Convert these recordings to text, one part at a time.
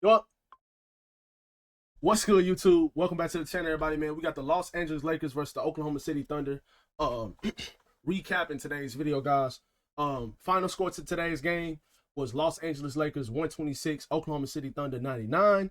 Yo, what's good, YouTube? Welcome back to the channel, everybody, man. We got the Los Angeles Lakers versus the Oklahoma City Thunder. Recapping today's video, guys. Final score to today's game was Los Angeles Lakers 126, Oklahoma City Thunder 99.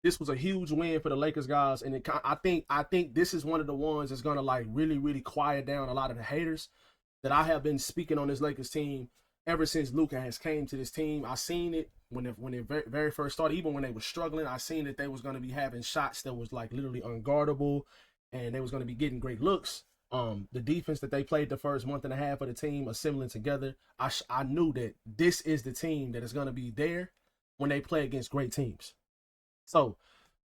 This was a huge win for the Lakers, guys, and I think this is one of the ones that's gonna like really quiet down a lot of the haters that I have been speaking on this Lakers team ever since Luka has came to this team. I seen it when it very first started, even when they were struggling. I seen that they was going to be having shots that was like literally unguardable, and they was going to be getting great looks. The defense that they played the first month and a half of the team assembling together, I knew that this is the team that is going to be there when they play against great teams. So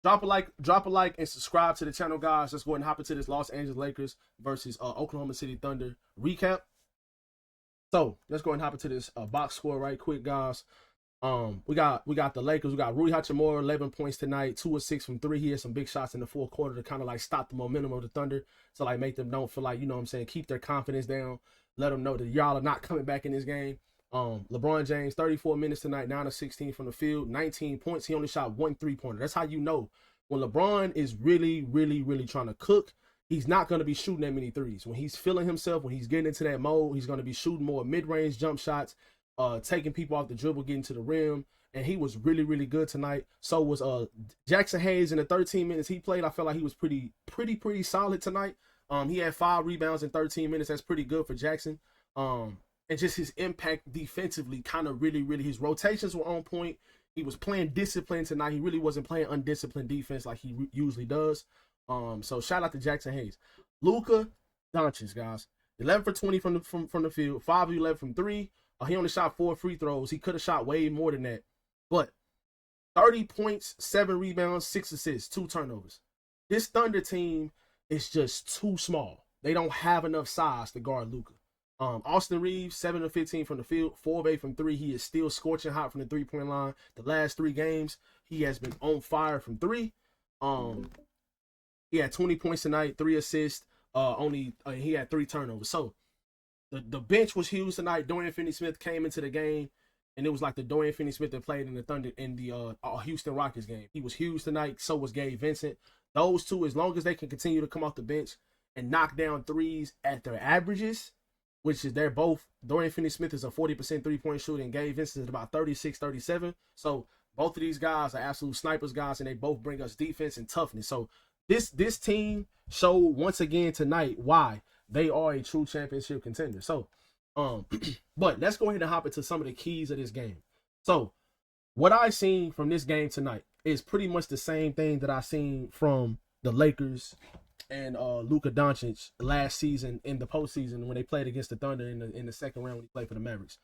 drop a like, and subscribe to the channel, guys. Let's go ahead and hop into this Los Angeles Lakers versus Oklahoma City Thunder recap. So let's go ahead and hop into this box score right quick, guys. We got the Lakers. We got Rui Hachimura, 11 points tonight, 2 of 6 from 3. He had some big shots in the fourth quarter to kind of like stop the momentum of the Thunder, to like make them don't feel like, you know what I'm saying, keep their confidence down, let them know that y'all are not coming back in this game. LeBron James, 34 minutes tonight, 9 of 16 from the field, 19 points. He only shot 1 3-pointer. That's how you know when LeBron is really trying to cook. He's not going to be shooting that many threes. When he's feeling himself, when he's getting into that mode, he's going to be shooting more mid-range jump shots, taking people off the dribble, getting to the rim. And he was really good tonight. So was Jackson Hayes in the 13 minutes he played. I felt like he was pretty solid tonight. He had 5 rebounds in 13 minutes. That's pretty good for Jackson. And just his impact defensively, kind of really, his rotations were on point. He was playing disciplined tonight. He really wasn't playing undisciplined defense like he usually does. So shout out to Jackson Hayes. Luka Doncic, guys, 11 for 20 from the field, 5 of 11 from 3. He only shot 4 free throws. He could have shot way more than that. But 30 points, 7 rebounds, 6 assists, 2 turnovers. This Thunder team is just too small. They don't have enough size to guard Luka. Austin Reeves, 7 of 15 from the field, 4 of 8 from 3. He is still scorching hot from the 3-point line. The last 3 games, he has been on fire from 3. He had 20 points tonight, 3 assists. He had 3 turnovers. So the bench was huge tonight. Dorian Finney-Smith came into the game, and it was like the Dorian Finney-Smith that played in the Thunder in the Houston Rockets game. He was huge tonight. So was Gabe Vincent. Those two, as long as they can continue to come off the bench and knock down threes at their averages, which is they're both, Dorian Finney-Smith is a 40% three-point shooter, and Gabe Vincent is about 36, 37. So both of these guys are absolute snipers, guys, and they both bring us defense and toughness. So this team showed once again tonight why they are a true championship contender. So, but let's go ahead and hop into some of the keys of this game. So, what I seen from this game tonight is pretty much the same thing that I seen from the Lakers and Luka Doncic last season in the postseason when they played against the Thunder in the second round when he played for the Mavericks.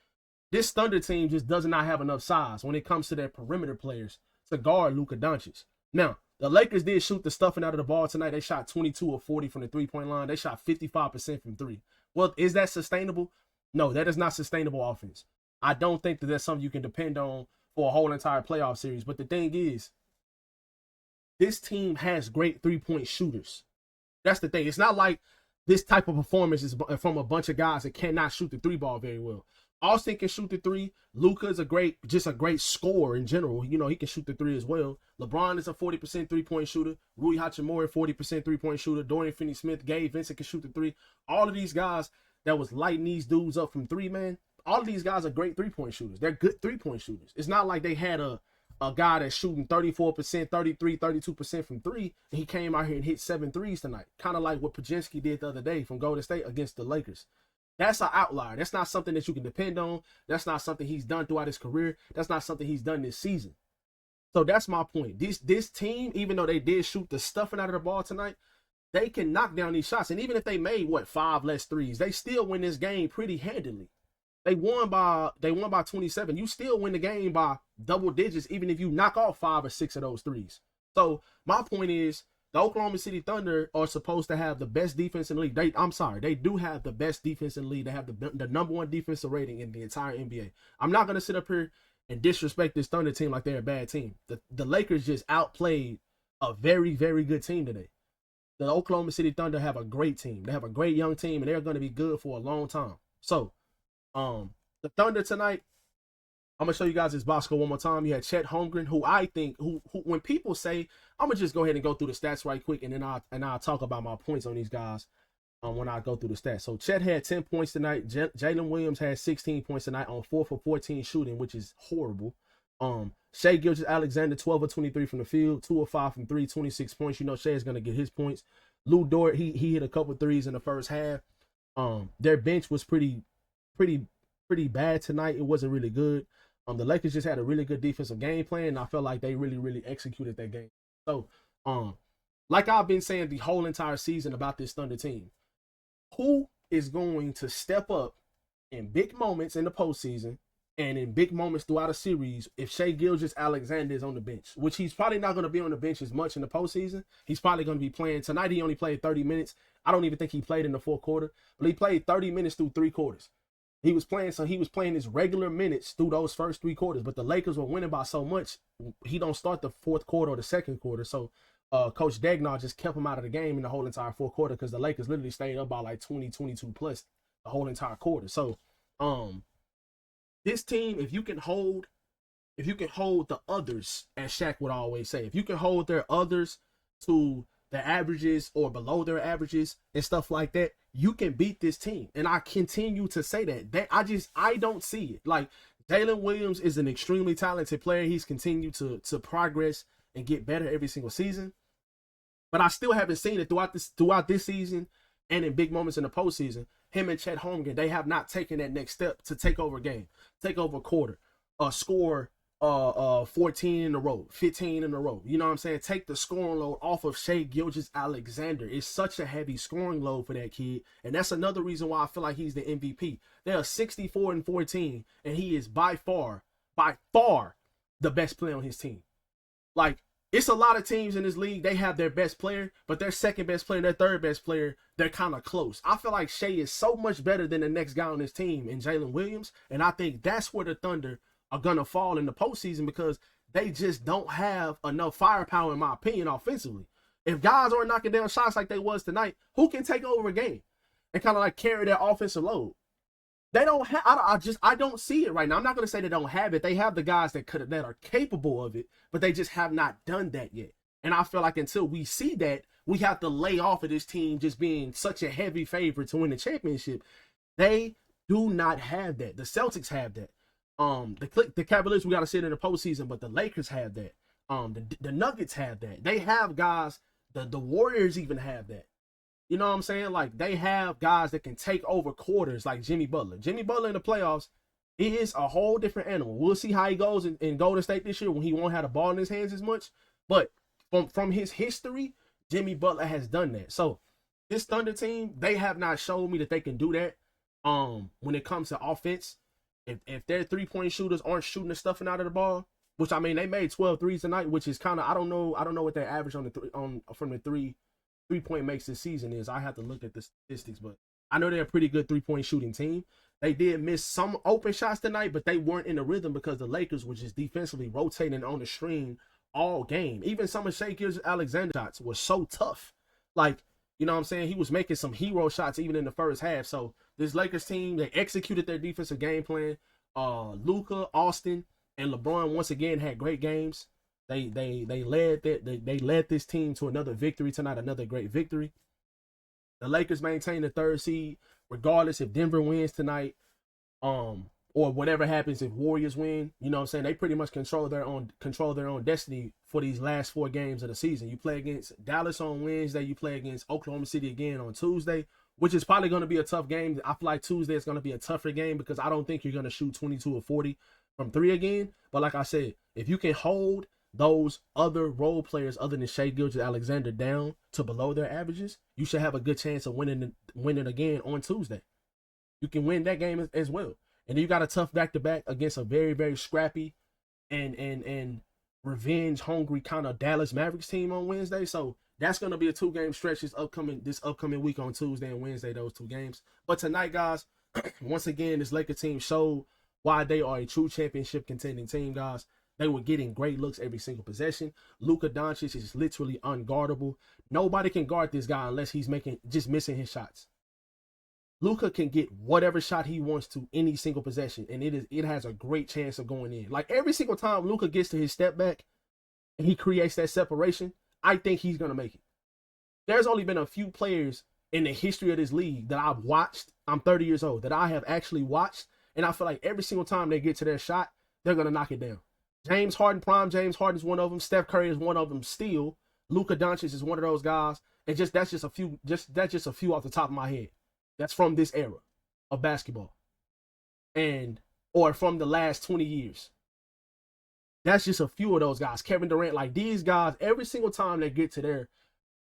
This Thunder team just does not have enough size when it comes to their perimeter players to guard Luka Doncic. Now, the Lakers did shoot the stuffing out of the ball tonight. They shot 22 of 40 from the 3-point line. They shot 55% from 3. Well, is that sustainable? No, that is not sustainable offense. I don't think that that's something you can depend on for a whole entire playoff series. But the thing is, this team has great 3-point shooters. That's the thing. It's not like this type of performance is from a bunch of guys that cannot shoot the 3 ball very well. Austin can shoot the 3. Luka is just a great scorer in general. You know, he can shoot the 3 as well. LeBron is a 40% 3-point shooter. Rui Hachimura, 40% 3-point shooter. Dorian Finney-Smith, Gabe Vincent can shoot the 3. All of these guys that was lighting these dudes up from 3, man, all of these guys are great 3-point shooters. They're good 3-point shooters. It's not like they had a guy that's shooting 34%, 33, 32% from 3, and he came out here and hit 7 threes tonight. Kind of like what Pajinski did the other day from Golden State against the Lakers. That's an outlier. That's not something that you can depend on. That's not something he's done throughout his career. That's not something he's done this season. So that's my point. This team, even though they did shoot the stuffing out of the ball tonight, they can knock down these shots. And even if they made, 5 less threes, they still win this game pretty handily. They won by 27. You still win the game by double digits, even if you knock off 5 or 6 of those threes. So my point is, the Oklahoma City Thunder are supposed to have the best defense in the league. They do have the best defense in the league. They have the number 1 defensive rating in the entire NBA. I'm not going to sit up here and disrespect this Thunder team like they're a bad team. The Lakers just outplayed a very good team today. The Oklahoma City Thunder have a great team. They have a great young team, and they're going to be good for a long time. So, the Thunder tonight, I'm gonna show you guys this box score one more time. You had Chet Holmgren, who I think, who when people say, I'm gonna just go ahead and go through the stats right quick, and then I'll talk about my points on these guys when I go through the stats. So Chet had 10 points tonight. Jalen Williams had 16 points tonight on 4 for 14 shooting, which is horrible. Shai Gilgeous-Alexander, 12 of 23 from the field, 2 of 5 from 3, 26 points. You know Shai is gonna get his points. Lou Dort, he hit a couple threes in the first half. Their bench was pretty bad tonight. It wasn't really good. The Lakers just had a really good defensive game plan, and I felt like they really executed that game. So, like I've been saying the whole entire season about this Thunder team, who is going to step up in big moments in the postseason and in big moments throughout a series if Shai Gilgeous-Alexander is on the bench, which he's probably not going to be on the bench as much in the postseason. He's probably going to be playing. Tonight he only played 30 minutes. I don't even think he played in the fourth quarter, but he played 30 minutes through 3 quarters. He was playing his regular minutes through those first 3 quarters, but the Lakers were winning by so much, he don't start the fourth quarter or the second quarter. So Coach Degnar just kept him out of the game in the whole entire fourth quarter because the Lakers literally stayed up by like 20, 22 plus the whole entire quarter. So this team, if you can hold the others, as Shaq would always say, if you can hold their others to the averages or below their averages and stuff like that, you can beat this team. And I continue to say that I don't see it. Like, Jalen Williams is an extremely talented player. He's continued to progress and get better every single season. But I still haven't seen it throughout this season and in big moments in the postseason. Him and Chet Holmgren, they have not taken that next step to take over a game, take over a quarter, score 14 in a row, 15 in a row. You know what I'm saying? Take the scoring load off of Shai Gilgeous-Alexander. It's such a heavy scoring load for that kid. And that's another reason why I feel like he's the MVP. They are 64-14, and he is by far the best player on his team. Like, it's a lot of teams in this league, they have their best player, but their second best player, their third best player, they're kind of close. I feel like Shai is so much better than the next guy on this team in Jalen Williams, and I think that's where the Thunder are going to fall in the postseason because they just don't have enough firepower, in my opinion, offensively. If guys aren't knocking down shots like they was tonight, who can take over a game and kind of like carry their offensive load? They don't have. I don't see it right now. I'm not going to say they don't have it. They have the guys that are capable of it, but they just have not done that yet. And I feel like until we see that, we have to lay off of this team just being such a heavy favorite to win the championship. They do not have that. The Celtics have that. The Cavaliers, we got to sit in the postseason, but the Lakers have that. The Nuggets have that. They have guys. The Warriors even have that. You know what I'm saying? Like, they have guys that can take over quarters like Jimmy Butler. Jimmy Butler in the playoffs, he is a whole different animal. We'll see how he goes in Golden State this year when he won't have the ball in his hands as much. But from his history, Jimmy Butler has done that. So this Thunder team, they have not showed me that they can do that when it comes to offense. If their three-point shooters aren't shooting the stuffing out of the ball, which, I mean, they made 12 threes tonight, which is kind of, I don't know what their average from the three-point makes this season is. I have to look at the statistics, but I know they're a pretty good three-point shooting team. They did miss some open shots tonight, but they weren't in the rhythm because the Lakers were just defensively rotating on the string all game. Even some of Shai Gilgeous-Alexander shots were so tough. Like, you know what I'm saying? He was making some hero shots even in the first half. So this Lakers team, they executed their defensive game plan. Luka, Austin, and LeBron once again had great games. They led this team to another victory tonight, another great victory. The Lakers maintain the 3rd seed, regardless if Denver wins tonight, or whatever happens if Warriors win. You know what I'm saying? They pretty much control their own destiny for these last 4 games of the season. You play against Dallas on Wednesday, you play against Oklahoma City again on Tuesday, which is probably going to be a tough game. I feel like Tuesday is going to be a tougher game because I don't think you're going to shoot 22 or 40 from 3 again. But like I said, if you can hold those other role players other than Shai Gilgeous-Alexander down to below their averages, you should have a good chance of winning again on Tuesday. You can win that game as well. And you got a tough back-to-back against a very, very scrappy and revenge-hungry kind of Dallas Mavericks team on Wednesday. So that's going to be a 2-game stretch this upcoming week on Tuesday and Wednesday, those 2 games. But tonight, guys, once again, this Lakers team showed why they are a true championship contending team, guys. They were getting great looks every single possession. Luka Doncic is literally unguardable. Nobody can guard this guy unless he's just missing his shots. Luka can get whatever shot he wants to any single possession, and it has a great chance of going in. Like every single time Luka gets to his step back and he creates that separation, I think he's gonna make it. There's only been a few players in the history of this league that I've watched. I'm 30 years old that I have actually watched, and I feel like every single time they get to their shot, they're gonna knock it down. James Harden, prime James Harden is one of them. Steph Curry is one of them. Still, Luka Doncic is one of those guys. And that's just a few off the top of my head. That's from this era of basketball, or from the last 20 years. That's just a few of those guys. Kevin Durant, like these guys, every single time they get to their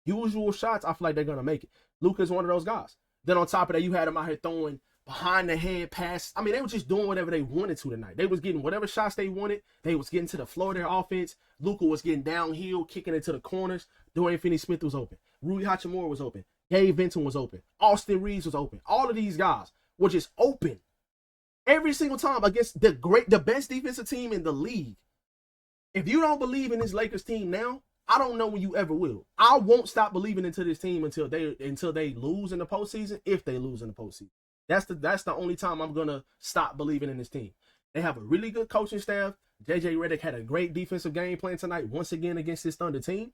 usual shots, I feel like they're gonna make it. Luka's one of those guys. Then on top of that, you had him out here throwing behind the head pass. I mean, they were just doing whatever they wanted to tonight. They was getting whatever shots they wanted. They was getting to the floor of their offense. Luka was getting downhill, kicking it to the corners. Dorian Finney-Smith was open. Rui Hachimura was open. Gabe Vincent was open. Austin Reeves was open. All of these guys were just open every single time against the best defensive team in the league. If you don't believe in this Lakers team now, I don't know when you ever will. I won't stop believing into this team until they lose in the postseason. If they lose in the postseason. That's the only time I'm gonna stop believing in this team. They have a really good coaching staff. JJ Redick had a great defensive game plan tonight, once again against this Thunder team.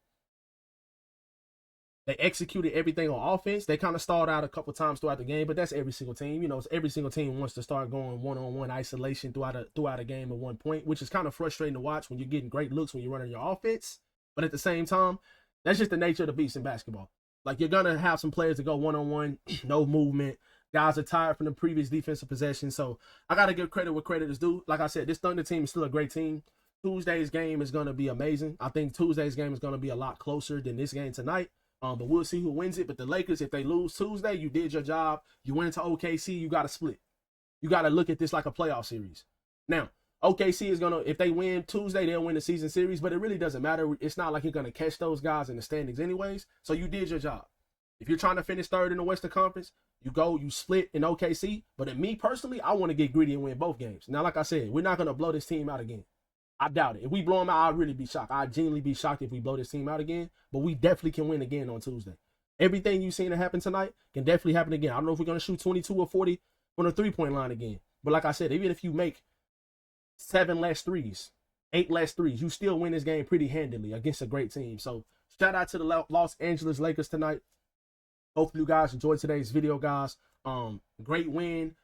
They executed everything on offense. They kind of stalled out a couple times throughout the game, but that's every single team. You know, every single team wants to start going one-on-one isolation throughout a game at one point, which is kind of frustrating to watch when you're getting great looks when you're running your offense. But at the same time, that's just the nature of the beast in basketball. Like you're gonna have some players that go one-on-one, no movement. Guys are tired from the previous defensive possession. So I got to give credit where credit is due. Like I said, this Thunder team is still a great team. Tuesday's game is going to be amazing. I think Tuesday's game is going to be a lot closer than this game tonight. But we'll see who wins it. But the Lakers, if they lose Tuesday, you did your job. You went into OKC, you got to split. You got to look at this like a playoff series. Now, OKC is going to, if they win Tuesday, they'll win the season series. But it really doesn't matter. It's not like you're going to catch those guys in the standings anyways. So you did your job. If you're trying to finish third in the Western Conference, you split in OKC. But in me personally, I want to get greedy and win both games. Now, like I said, we're not going to blow this team out again. I doubt it. If we blow them out, I'd really be shocked. I'd genuinely be shocked if we blow this team out again. But we definitely can win again on Tuesday. Everything you've seen that happen tonight can definitely happen again. I don't know if we're going to shoot 22 or 40 on the three-point line again. But like I said, even if you make 7 less threes, 8 less threes, you still win this game pretty handily against a great team. So shout out to the Los Angeles Lakers tonight. Hopefully you guys enjoyed today's video, guys. Great win.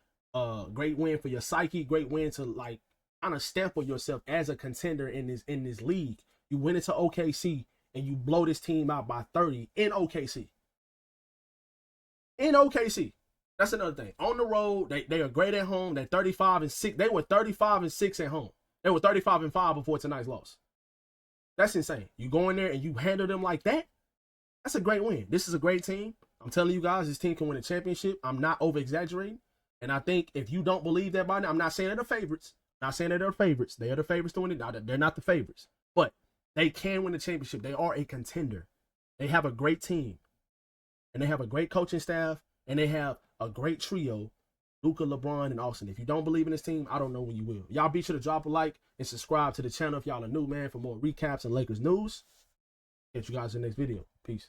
Great win for your psyche. Great win to like kind of stamp yourself as a contender in this league. You went into OKC and you blow this team out by 30 in OKC. In OKC. That's another thing. On the road, they are great at home. They're 35-6. They were 35-6 at home. They were 35-5 before tonight's loss. That's insane. You go in there and you handle them like that. That's a great win. This is a great team. I'm telling you guys, this team can win a championship. I'm not over-exaggerating. And I think if you don't believe that by now, I'm not saying they're the favorites. I'm not saying they're the favorites. They are the favorites to win it. Now, they're not the favorites. But they can win the championship. They are a contender. They have a great team. And they have a great coaching staff. And they have a great trio, Luka, LeBron, and Austin. If you don't believe in this team, I don't know when you will. Y'all be sure to drop a like and subscribe to the channel if y'all are new, man, for more recaps and Lakers news. Catch you guys in the next video. Peace.